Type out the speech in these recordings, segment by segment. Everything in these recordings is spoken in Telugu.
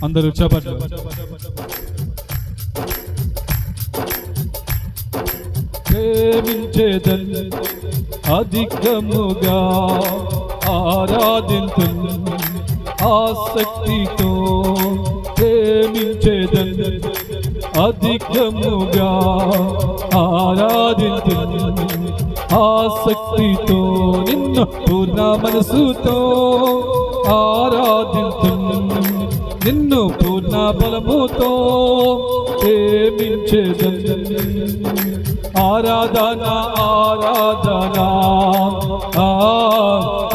అందరూ చప్పట్లు. ప్రేమించేదన్ అధికముగా ఆరాధింతున్ ఆసక్తితో ప్రేమించేదన్ అధికముగా ఆరాధింతున్ ఆసక్తితో నిన్ను పూర్ణ మనసుతో ఆరాధింతున్ నిన్ను పూర్ణ బలముతో ప్రేమించేదన్ ఆరాధన ఆరాధన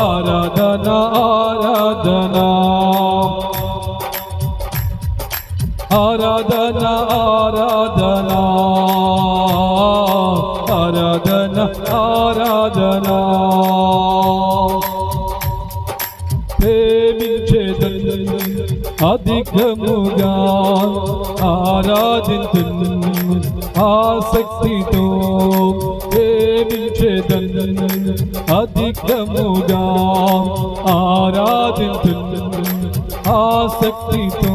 ఆరాధన ఆరాధన ఆరాధన ఆరాధన ఆరాధన ఆరాధన ప్రేమించేదన్ అధికముగా ఆరాధింతున్ ఆసక్తితో ప్రేమించేదన్ అధికముగా ఆరాధింతున్ ఆసక్తితో.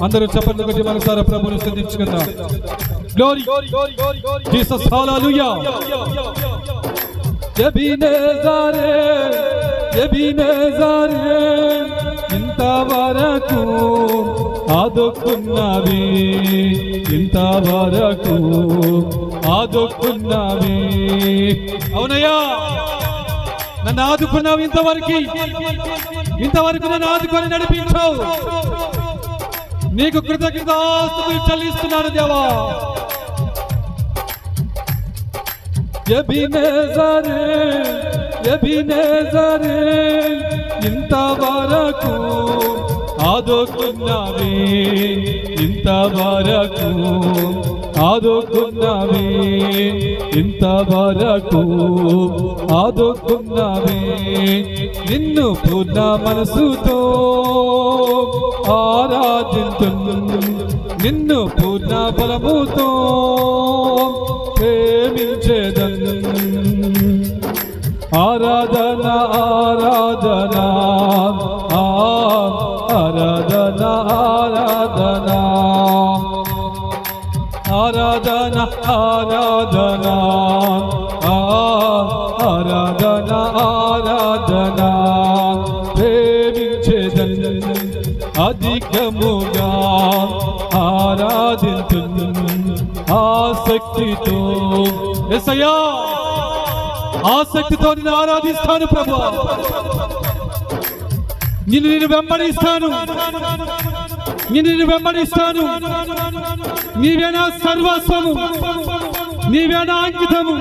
అందరూ చప్పట్లు కొట్టి మనసారా ప్రభువును స్తుతించుకుందాం. గ్లోరీ జీసస్, హల్లెలూయా. ఎబినేజరే ఎబినేజరే ఇంతవరకు ఆదుకున్నవి ఇంతవరకు ఆదుకున్నవి. అవునయ్యా, నన్ను ఆదుకున్నావు ఇంతవరకు నన్ను ఆదుకొని నడిపించావు. నీకు కృతజ్ఞతాస్తుతులు చెల్లిస్తున్నాను దేవా. ఎబినేజరే ఎబినేజరే ఇంతవరకు ఆదుకున్నవి ఇంతవరకు ఆదుకున్నవి ఇంతవరకు ఆదుకున్నవి. నిన్ను పూర్ణ మనసుతో ఆరాధింతున్ నిన్ను పూర్ణ బలముతో ప్రేమించేదన్ ఆరాధన ఆరాధన ఆరాధన ఆరాధన ఆరాధన ఆరాధన ఆరాధన ఆరాధన ప్రేమించేదన్ అధికముగా ఆరాధింతున్ ఆసక్తితో. యేసయ్యా, ఆసక్తితో నిన్ను ఆరాధిస్తాను ప్రభువా. నిన్ను వెంబడిస్తాను నీవే నా సర్వస్వము, నీవే నా అంకితము,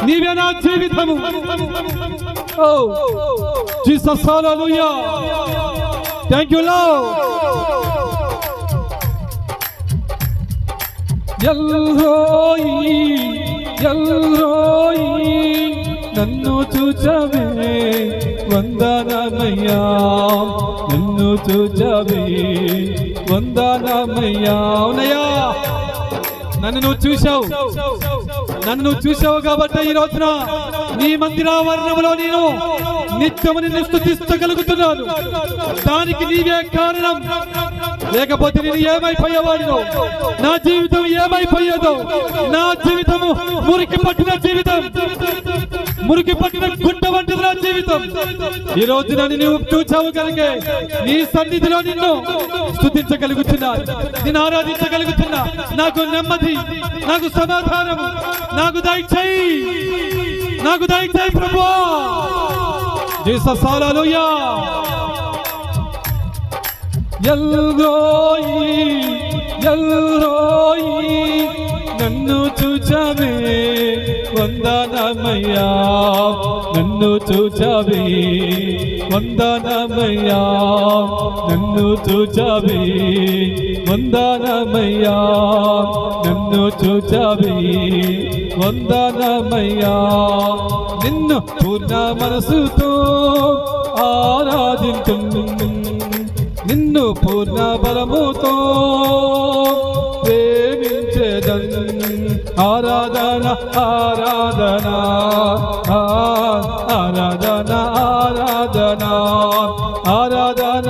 నీవే నా జీవితము. Oh Jesus, hallelujah. Thank you lord. ఎల్రోయి ఎల్రోయి నన్ను చూచవే వందనమయ్యా, నన్ను చూచవే వందనమయ్యా. అవునయ్యా, నన్ను నువ్వు చూసావు కాబట్టి ఈ రోజున నీ మందిరావరణంలో నేను నిత్యము నిన్ను స్తుతించగలుగుతున్నాను. దానికి నీవే కారణం. లేకపోతే నేను ఏమైపోయేవాడినో, నా జీవితం ఏమైపోయేదో. నా జీవితము మురికి పట్టిన జీవితం, మురికి పట్టిన గుంట వంటిది నా జీవితం. ఈ రోజు నన్ను నువ్వు చూచావు కనుక నీ సన్నిధిలో నిన్ను స్తుతించగలుగుతున్నా, నిన్ను ఆరాధించగలుగుతున్నా. నాకు నెమ్మది, నాకు సమాధానము నాకు దయచేయి ప్రభువా. జీసస్, హల్లెలూయా. ఎల్రోయి ఎల్రోయి నన్ను చూచవే వందనమయ్యా, నన్ను చూచవే వందనమయ్యా, నన్ను చూచవే వందనమయ్యా, నన్ను చూచవే వందనమయ్యా. నిన్ను పూర్ణ మనసుతో ఆరాధింతును, నిన్ను పూర్ణ బలముతో ప్రేమించేదన్. ఆరాధన ఆరాధన ఆరాధన ఆరాధన ఆరాధన